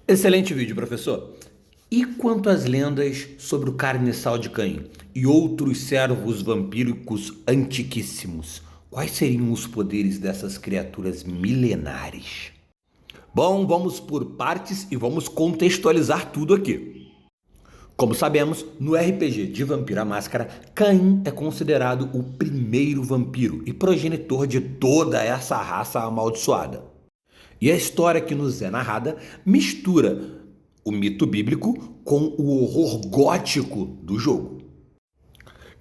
Excelente vídeo, professor. E quanto às lendas sobre o carniçal de Caim e outros servos vampíricos antiquíssimos? Quais seriam os poderes dessas criaturas milenares? Bom, vamos por partes e vamos contextualizar tudo aqui. Como sabemos, no RPG de Vampiro à Máscara, Caim é considerado o primeiro vampiro e progenitor de toda essa raça amaldiçoada. E a história que nos é narrada mistura o mito bíblico com o horror gótico do jogo.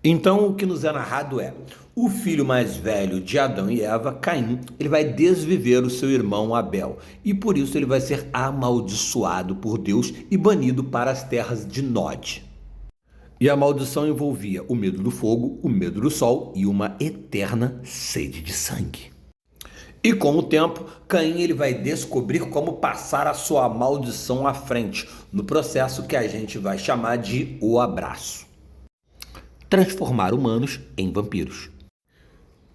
Então, o que nos é narrado é: o filho mais velho de Adão e Eva, Caim, ele vai desviver o seu irmão Abel, e por isso ele vai ser amaldiçoado por Deus e banido para as terras de Nod. E a maldição envolvia o medo do fogo, o medo do sol e uma eterna sede de sangue. E com o tempo, Caim ele vai descobrir como passar a sua maldição à frente, no processo que a gente vai chamar de o abraço. Transformar humanos em vampiros.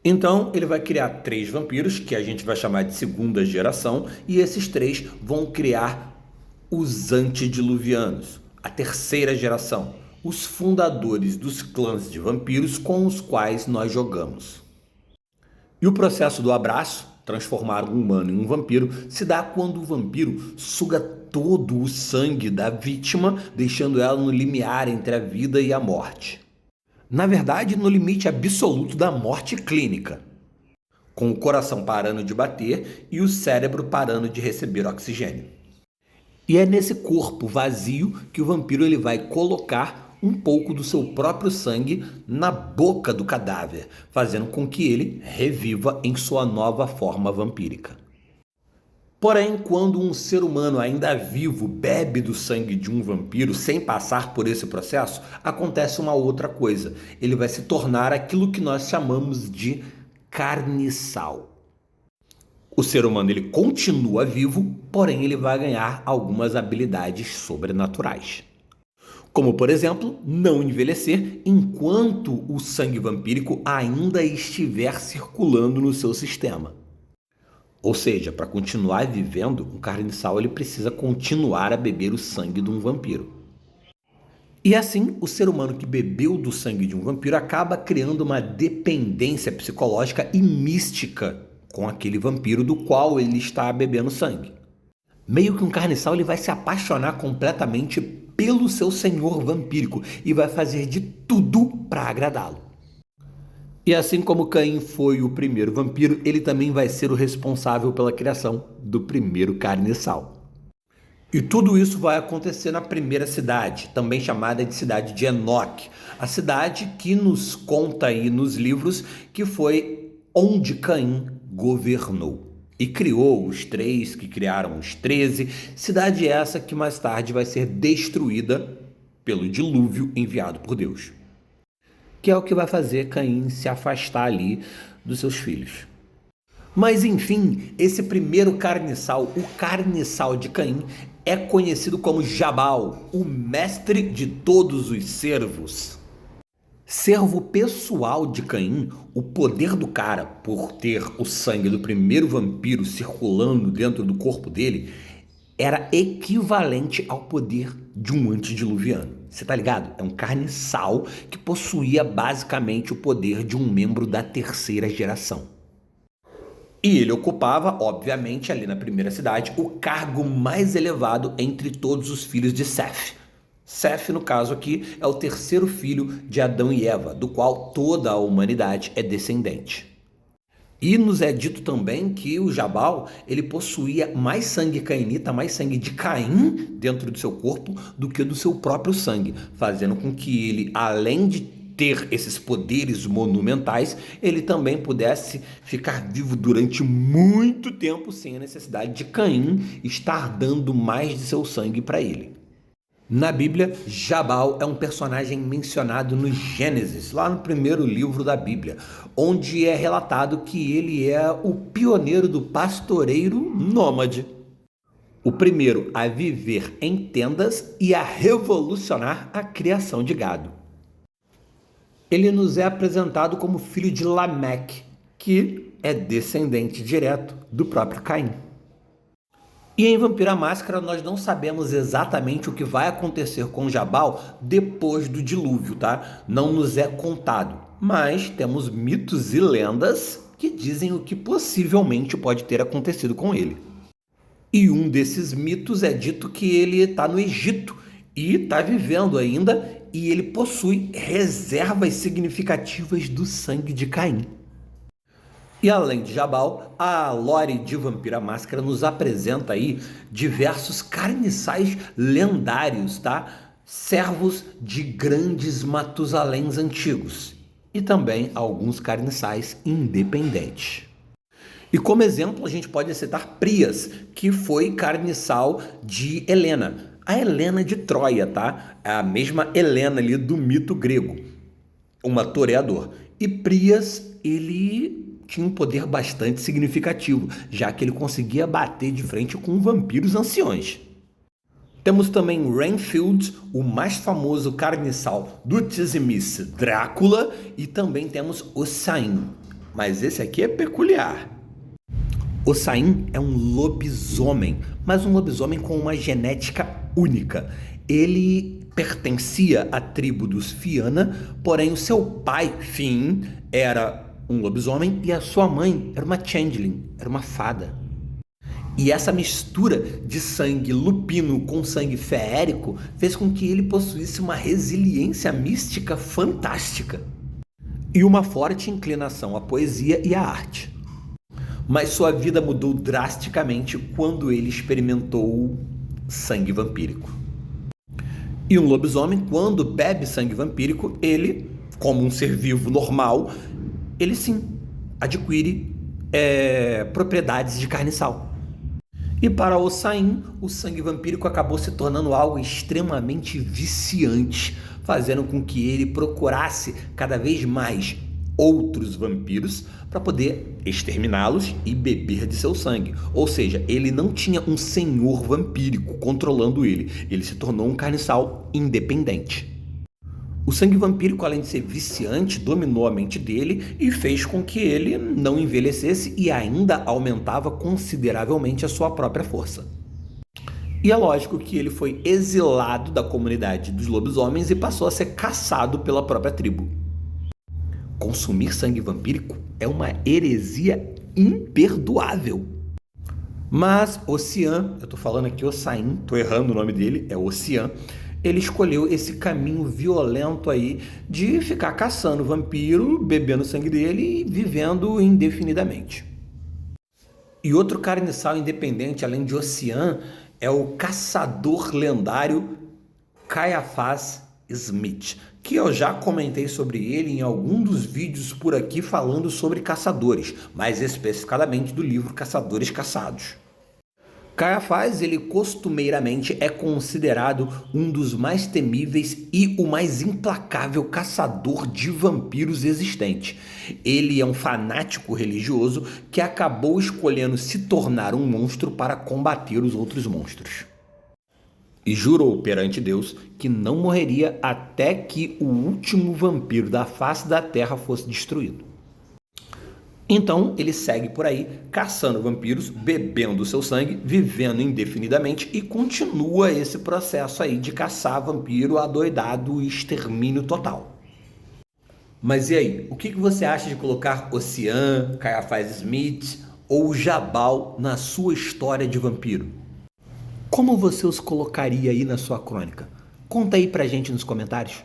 Então, ele vai criar 3 vampiros, que a gente vai chamar de segunda geração, e esses 3 vão criar os antediluvianos, a terceira geração, os fundadores dos clãs de vampiros com os quais nós jogamos. E o processo do abraço, transformar um humano em um vampiro, se dá quando o vampiro suga todo o sangue da vítima, deixando ela no limiar entre a vida e a morte. Na verdade, no limite absoluto da morte clínica, com o coração parando de bater e o cérebro parando de receber oxigênio. E é nesse corpo vazio que o vampiro ele vai colocar um pouco do seu próprio sangue na boca do cadáver, fazendo com que ele reviva em sua nova forma vampírica. Porém, quando um ser humano ainda vivo bebe do sangue de um vampiro sem passar por esse processo, acontece uma outra coisa. Ele vai se tornar aquilo que nós chamamos de carniçal. O ser humano ele continua vivo, porém ele vai ganhar algumas habilidades sobrenaturais. Como, por exemplo, não envelhecer enquanto o sangue vampírico ainda estiver circulando no seu sistema. Ou seja, para continuar vivendo, um carniçal ele precisa continuar a beber o sangue de um vampiro. E assim, o ser humano que bebeu do sangue de um vampiro acaba criando uma dependência psicológica e mística com aquele vampiro do qual ele está bebendo sangue. Meio que um carniçal ele vai se apaixonar completamente pelo seu senhor vampírico e vai fazer de tudo para agradá-lo. E assim como Caim foi o primeiro vampiro, ele também vai ser o responsável pela criação do primeiro carniçal. E tudo isso vai acontecer na primeira cidade, também chamada de cidade de Enoque, a cidade que nos conta aí nos livros que foi onde Caim governou. E criou os 3, que criaram os 13, cidade essa que mais tarde vai ser destruída pelo dilúvio enviado por Deus. Que é o que vai fazer Caim se afastar ali dos seus filhos. Mas enfim, esse primeiro carniçal, o carniçal de Caim, é conhecido como Jabal, o mestre de todos os servos. Servo pessoal de Caim, o poder do cara por ter o sangue do primeiro vampiro circulando dentro do corpo dele era equivalente ao poder de um antediluviano. Você tá ligado? É um carniçal que possuía basicamente o poder de um membro da terceira geração. E ele ocupava, obviamente, ali na primeira cidade, o cargo mais elevado entre todos os filhos de Seth. Seth, no caso aqui, é o terceiro filho de Adão e Eva, do qual toda a humanidade é descendente. E nos é dito também que o Jabal, ele possuía mais sangue cainita, mais sangue de Caim dentro do seu corpo do que do seu próprio sangue, fazendo com que ele, além de ter esses poderes monumentais, ele também pudesse ficar vivo durante muito tempo sem a necessidade de Caim estar dando mais de seu sangue para ele. Na Bíblia, Jabal é um personagem mencionado no Gênesis, lá no primeiro livro da Bíblia, onde é relatado que ele é o pioneiro do pastoreiro nômade. O primeiro a viver em tendas e a revolucionar a criação de gado. Ele nos é apresentado como filho de Lameque, que é descendente direto do próprio Caim. E em Vampiro à Máscara nós não sabemos exatamente o que vai acontecer com Jabal depois do dilúvio, tá? Não nos é contado, mas temos mitos e lendas que dizem o que possivelmente pode ter acontecido com ele. E um desses mitos é dito que ele está no Egito e está vivendo ainda e ele possui reservas significativas do sangue de Caim. E além de Jabal, a lore de Vampiro à Máscara nos apresenta aí diversos carniçais lendários, tá? Servos de grandes Matusaléns antigos e também alguns carniçais independentes. E como exemplo a gente pode citar Prias, que foi carniçal de Helena. A Helena de Troia, tá? É a mesma Helena ali do mito grego, uma toreador. E Prias, ele tinha um poder bastante significativo, já que ele conseguia bater de frente com vampiros anciões. Temos também Renfield, o mais famoso carniçal do Tizimice Drácula, e também temos Ossian, mas esse aqui é peculiar. Ossian é um lobisomem, mas um lobisomem com uma genética única. Ele pertencia à tribo dos Fianna, porém o seu pai, Finn, era um lobisomem e a sua mãe era uma changeling, era uma fada. E essa mistura de sangue lupino com sangue feérico fez com que ele possuísse uma resiliência mística fantástica e uma forte inclinação à poesia e à arte. Mas sua vida mudou drasticamente quando ele experimentou sangue vampírico. E um lobisomem, quando bebe sangue vampírico, ele, como um ser vivo normal, ele sim adquire propriedades de carniçal. E para Ossian, o sangue vampírico acabou se tornando algo extremamente viciante, fazendo com que ele procurasse cada vez mais outros vampiros para poder exterminá-los e beber de seu sangue. Ou seja, ele não tinha um senhor vampírico controlando ele, ele se tornou um carniçal independente. O sangue vampírico, além de ser viciante, dominou a mente dele e fez com que ele não envelhecesse e ainda aumentava consideravelmente a sua própria força. E é lógico que ele foi exilado da comunidade dos lobisomens e passou a ser caçado pela própria tribo. Consumir sangue vampírico é uma heresia imperdoável. Mas Ossian, eu tô falando aqui Ossian, tô errando o nome dele, é Ossian, ele escolheu esse caminho violento aí de ficar caçando vampiro, bebendo o sangue dele e vivendo indefinidamente. E outro carniçal independente, além de Ossian, é o caçador lendário Caiaphas Smith, que eu já comentei sobre ele em algum dos vídeos por aqui falando sobre caçadores, mais especificadamente do livro Caçadores Caçados. Caiaphas, ele costumeiramente é considerado um dos mais temíveis e o mais implacável caçador de vampiros existente. Ele é um fanático religioso que acabou escolhendo se tornar um monstro para combater os outros monstros. E jurou perante Deus que não morreria até que o último vampiro da face da terra fosse destruído. Então ele segue por aí, caçando vampiros, bebendo seu sangue, vivendo indefinidamente e continua esse processo aí de caçar vampiro adoidado e extermínio total. Mas e aí, o que você acha de colocar Ossian, Caiaphas Smith ou Jabal na sua história de vampiro? Como você os colocaria aí na sua crônica? Conta aí pra gente nos comentários.